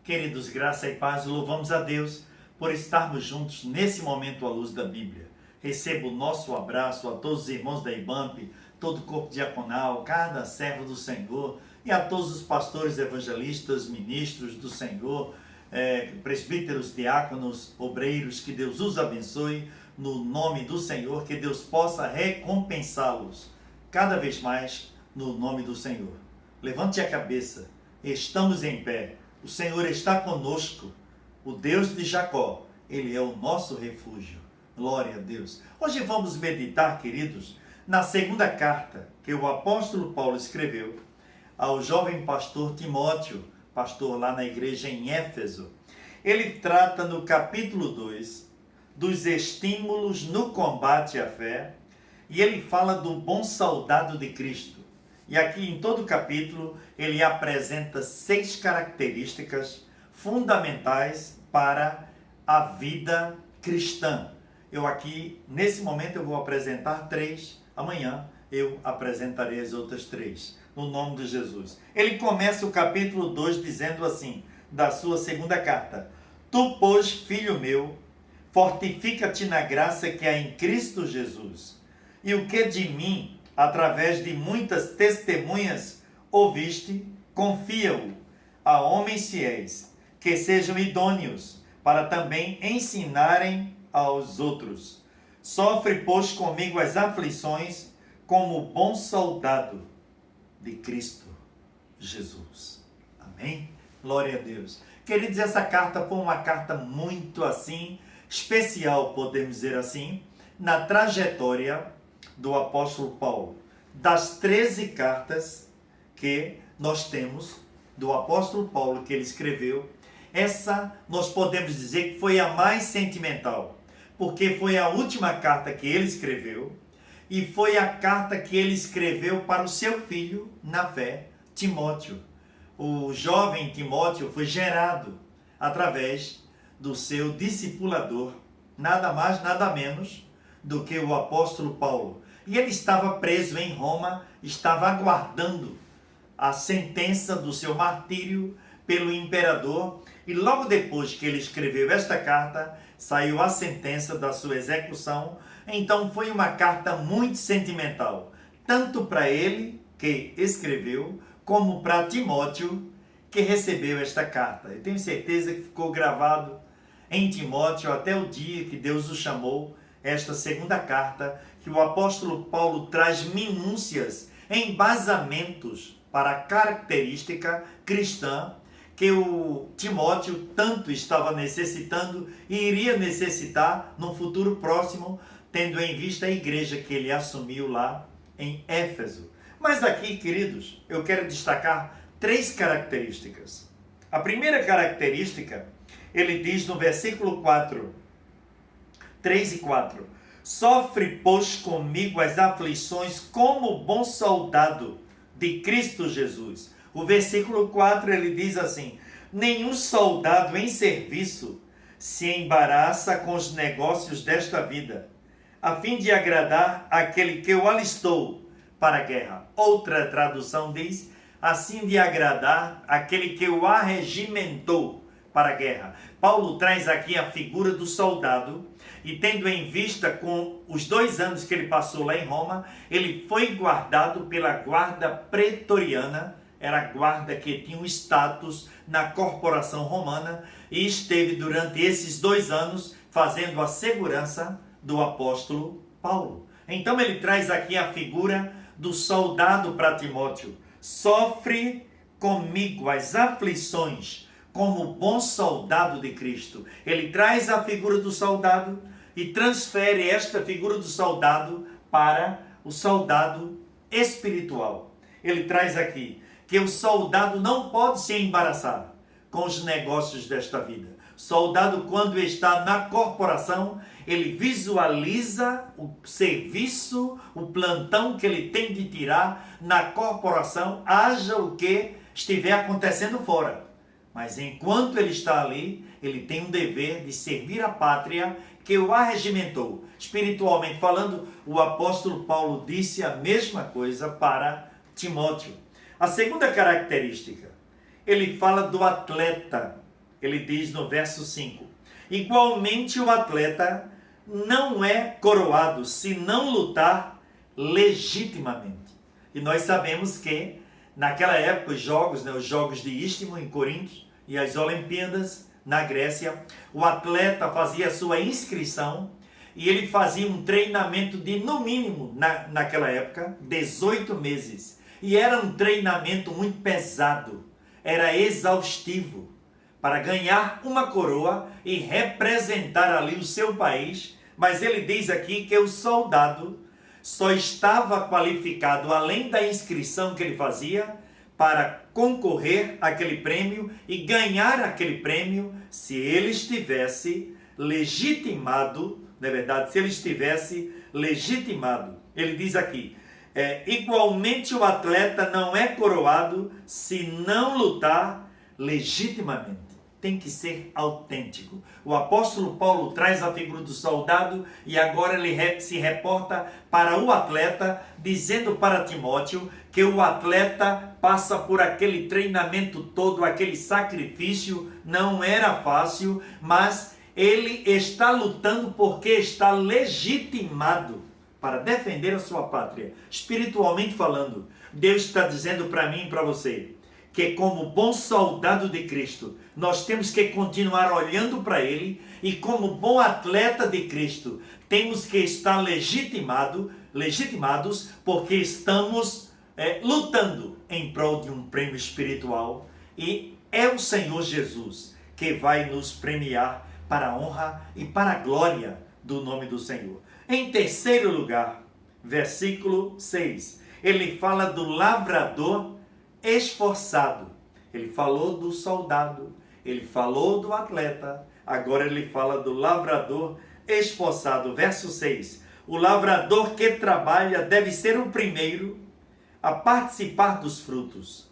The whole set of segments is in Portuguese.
Queridos, graça e paz, louvamos a Deus por estarmos juntos nesse momento à luz da Bíblia. Recebo o nosso abraço a todos os irmãos da IBAMP, todo o corpo diaconal, cada servo do Senhor e a todos os pastores, evangelistas, ministros do Senhor, presbíteros, diáconos, obreiros, que Deus os abençoe no nome do Senhor, que Deus possa recompensá-los cada vez mais no nome do Senhor. Levante a cabeça, estamos em pé. O Senhor está conosco, o Deus de Jacó, Ele é o nosso refúgio. Glória a Deus. Hoje vamos meditar, queridos, na segunda carta que o apóstolo Paulo escreveu ao jovem pastor Timóteo, pastor lá na igreja em Éfeso. Ele trata no capítulo 2 dos estímulos no combate à fé e ele fala do bom soldado de Cristo. E aqui em todo o capítulo ele apresenta 6 características fundamentais para a vida cristã. Eu aqui, nesse momento, eu vou apresentar 3, amanhã eu apresentarei as outras 3, no nome de Jesus. Ele começa o capítulo 2 dizendo assim, da sua segunda carta: Tu, pois, filho meu, fortifica-te na graça que há em Cristo Jesus, e o que de mim, através de muitas testemunhas, ouviste, confia-o a homens fiéis, que sejam idôneos, para também ensinarem aos outros. Sofre, pois, comigo as aflições, como bom soldado de Cristo Jesus. Amém? Glória a Deus. Queridos, essa carta foi uma carta muito assim, especial, podemos dizer assim, na trajetória do apóstolo Paulo. Das 13 cartas que nós temos do apóstolo Paulo que ele escreveu, essa nós podemos dizer que foi a mais sentimental, porque foi a última carta que ele escreveu e foi a carta que ele escreveu para o seu filho na fé, Timóteo. O jovem Timóteo foi gerado através do seu discipulador, nada mais, nada menos do que o apóstolo Paulo. E ele estava preso em Roma, estava aguardando a sentença do seu martírio pelo imperador. E logo depois que ele escreveu esta carta, saiu a sentença da sua execução. Então foi uma carta muito sentimental, tanto para ele, que escreveu, como para Timóteo, que recebeu esta carta. Eu tenho certeza que ficou gravado em Timóteo até o dia que Deus o chamou. Esta segunda carta, que o apóstolo Paulo traz minúcias, embasamentos para a característica cristã que o Timóteo tanto estava necessitando e iria necessitar no futuro próximo, tendo em vista a igreja que ele assumiu lá em Éfeso. Mas aqui, queridos, eu quero destacar 3 características. A primeira característica, ele diz no versículo 4, 3 e 4, sofre, pois, comigo as aflições como bom soldado de Cristo Jesus. O versículo 4, ele diz assim: nenhum soldado em serviço se embaraça com os negócios desta vida, a fim de agradar aquele que o alistou para a guerra. Outra tradução diz, assim de agradar aquele que o arregimentou para a guerra. Paulo traz aqui a figura do soldado, e tendo em vista com os 2 anos que ele passou lá em Roma, ele foi guardado pela guarda pretoriana, era a guarda que tinha um status na corporação romana, e esteve durante esses 2 anos fazendo a segurança do apóstolo Paulo. Então ele traz aqui a figura do soldado para Timóteo. Sofre comigo as aflições como bom soldado de Cristo. Ele traz a figura do soldado e transfere esta figura do soldado para o soldado espiritual. Ele traz aqui que o soldado não pode se embaraçar com os negócios desta vida. Soldado, quando está na corporação, ele visualiza o serviço, o plantão que ele tem de tirar na corporação, haja o que estiver acontecendo fora. Mas enquanto ele está ali, ele tem um dever de servir a pátria que o arregimentou. Espiritualmente falando, o apóstolo Paulo disse a mesma coisa para Timóteo. A segunda característica, ele fala do atleta Ele diz no verso 5: igualmente o atleta não é coroado se não lutar legitimamente. E nós sabemos que naquela época os jogos de Istmo em Corinto e as Olimpíadas na Grécia, o atleta fazia a sua inscrição e ele fazia um treinamento de, no mínimo, naquela época, 18 meses. E era um treinamento muito pesado, era exaustivo, para ganhar uma coroa e representar ali o seu país. Mas ele diz aqui que o soldado só estava qualificado, além da inscrição que ele fazia, para concorrer àquele prêmio e ganhar aquele prêmio se ele estivesse legitimado, na verdade, se ele estivesse legitimado. Ele diz aqui, igualmente o atleta não é coroado se não lutar legitimamente. Tem que ser autêntico. O apóstolo Paulo traz a figura do soldado e agora ele se reporta para o atleta, dizendo para Timóteo que o atleta passa por aquele treinamento todo, aquele sacrifício, não era fácil, mas ele está lutando porque está legitimado para defender a sua pátria. Espiritualmente falando, Deus está dizendo para mim e para você que, como bom soldado de Cristo, nós temos que continuar olhando para Ele, e como bom atleta de Cristo, temos que estar legitimados, porque estamos lutando em prol de um prêmio espiritual, e é o Senhor Jesus que vai nos premiar para a honra e para a glória do nome do Senhor. Em terceiro lugar, versículo 6, ele fala do lavrador esforçado. Ele falou do soldado, ele falou do atleta, agora ele fala do lavrador esforçado. Verso 6, o lavrador que trabalha deve ser o primeiro a participar dos frutos.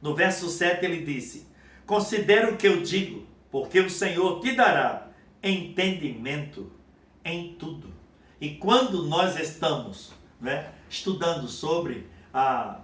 No verso 7 ele disse, considera o que eu digo, porque o Senhor te dará entendimento em tudo. E quando nós estamos estudando sobre a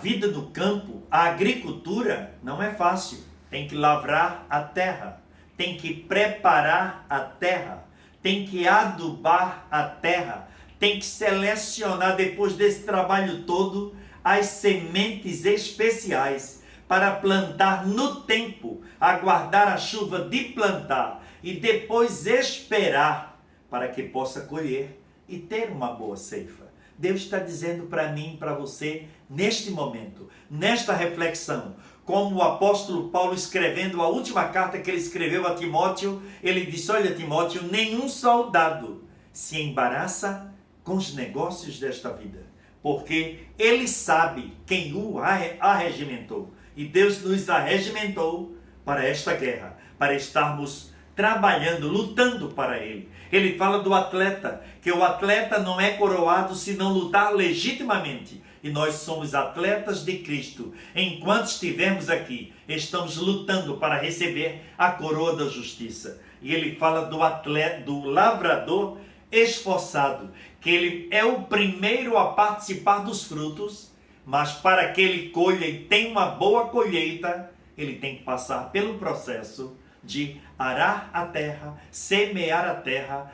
vida do campo, a agricultura não é fácil. Tem que lavrar a terra, tem que preparar a terra, tem que adubar a terra, tem que selecionar depois desse trabalho todo as sementes especiais para plantar no tempo, aguardar a chuva de plantar e depois esperar para que possa colher e ter uma boa ceifa. Deus está dizendo para mim e para você, neste momento, nesta reflexão, como o apóstolo Paulo escrevendo a última carta que ele escreveu a Timóteo, ele disse, olha Timóteo, nenhum soldado se embaraça com os negócios desta vida, porque ele sabe quem o arregimentou. E Deus nos arregimentou para esta guerra, para estarmos trabalhando, lutando para Ele. Ele fala do atleta, que o atleta não é coroado se não lutar legitimamente. E nós somos atletas de Cristo. Enquanto estivermos aqui, estamos lutando para receber a coroa da justiça. E ele fala do atleta, do lavrador esforçado, que ele é o primeiro a participar dos frutos, mas para que ele colha e tenha uma boa colheita, ele tem que passar pelo processo de arar a terra, semear a terra,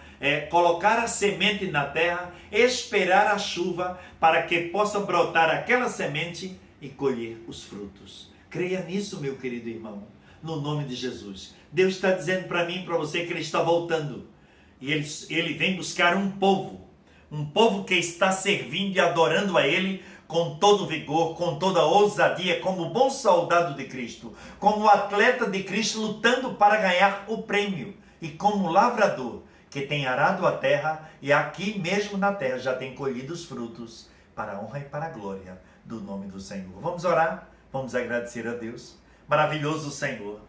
colocar a semente na terra, esperar a chuva para que possa brotar aquela semente e colher os frutos. Creia nisso, meu querido irmão, no nome de Jesus. Deus está dizendo para mim e para você que Ele está voltando. E ele vem buscar um povo que está servindo e adorando a Ele com todo vigor, com toda ousadia, como bom soldado de Cristo, como atleta de Cristo lutando para ganhar o prêmio, e como lavrador que tem arado a terra e aqui mesmo na terra já tem colhido os frutos para a honra e para a glória do nome do Senhor. Vamos orar, vamos agradecer a Deus. Maravilhoso Senhor,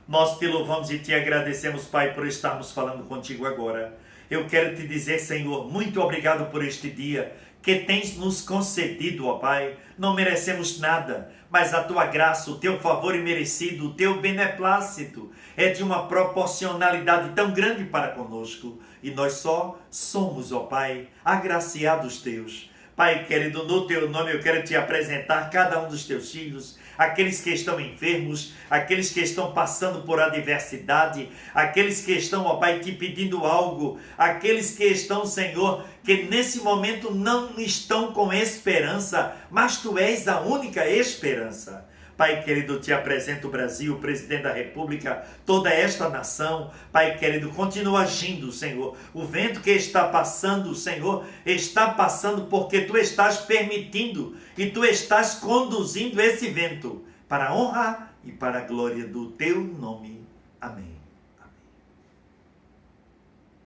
nós te louvamos e te agradecemos, Pai, por estarmos falando contigo agora. Eu quero te dizer, Senhor, muito obrigado por este dia que tens nos concedido, ó Pai. Não merecemos nada, mas a tua graça, o teu favor imerecido, o teu beneplácito é de uma proporcionalidade tão grande para conosco. E nós só somos, ó Pai, agraciados teus. Pai querido, no teu nome eu quero te apresentar cada um dos teus filhos, aqueles que estão enfermos, aqueles que estão passando por adversidade, aqueles que estão, ó Pai, te pedindo algo, aqueles que estão, Senhor, que nesse momento não estão com esperança, mas Tu és a única esperança. Pai querido, te apresento o Brasil, o presidente da República, toda esta nação. Pai querido, continua agindo, Senhor. O vento que está passando, Senhor, está passando porque Tu estás permitindo e Tu estás conduzindo esse vento para a honra e para a glória do Teu nome. Amém.